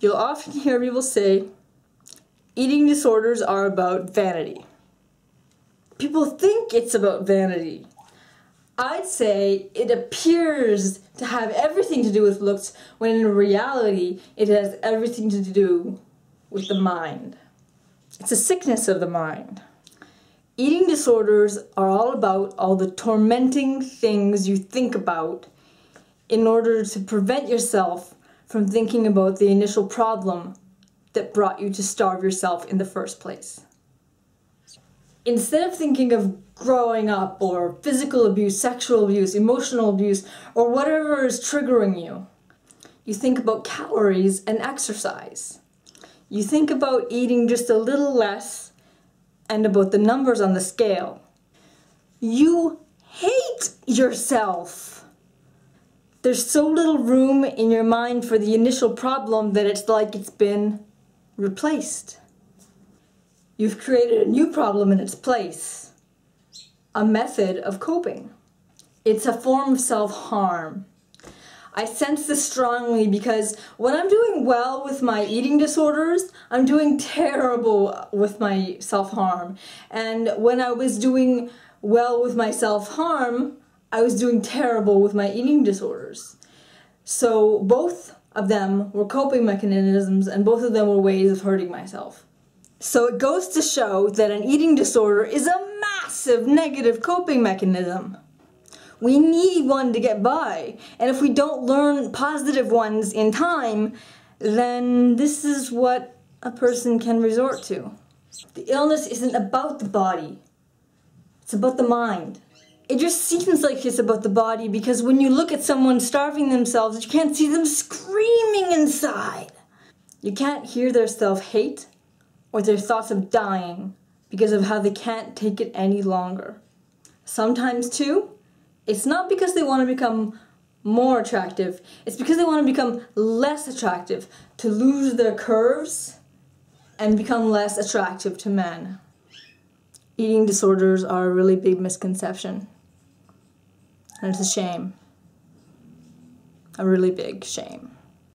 You'll often hear people say, eating disorders are about vanity. People think it's about vanity. I'd say it appears to have everything to do with looks, when in reality it has everything to do with the mind. It's a sickness of the mind. Eating disorders are all about all the tormenting things you think about in order to prevent yourself from thinking about the initial problem that brought you to starve yourself in the first place. Instead of thinking of growing up or physical abuse, sexual abuse, emotional abuse, or whatever is triggering you, you think about calories and exercise. You think about eating just a little less and about the numbers on the scale. You hate yourself. There's so little room in your mind for the initial problem that it's like it's been replaced. You've created a new problem in its place. A method of coping. It's a form of self-harm. I sense this strongly because when I'm doing well with my eating disorders, I'm doing terrible with my self-harm. And when I was doing well with my self-harm, I was doing terrible with my eating disorders. So both of them were coping mechanisms and both of them were ways of hurting myself. So it goes to show that an eating disorder is a massive negative coping mechanism. We need one to get by, and if we don't learn positive ones in time, then this is what a person can resort to. The illness isn't about the body, it's about the mind. It just seems like it's about the body because when you look at someone starving themselves, you can't see them screaming inside. You can't hear their self-hate or their thoughts of dying because of how they can't take it any longer. Sometimes too, it's not because they want to become more attractive, it's because they want to become less attractive, to lose their curves and become less attractive to men. Eating disorders are a really big misconception. And it's a shame. A really big shame.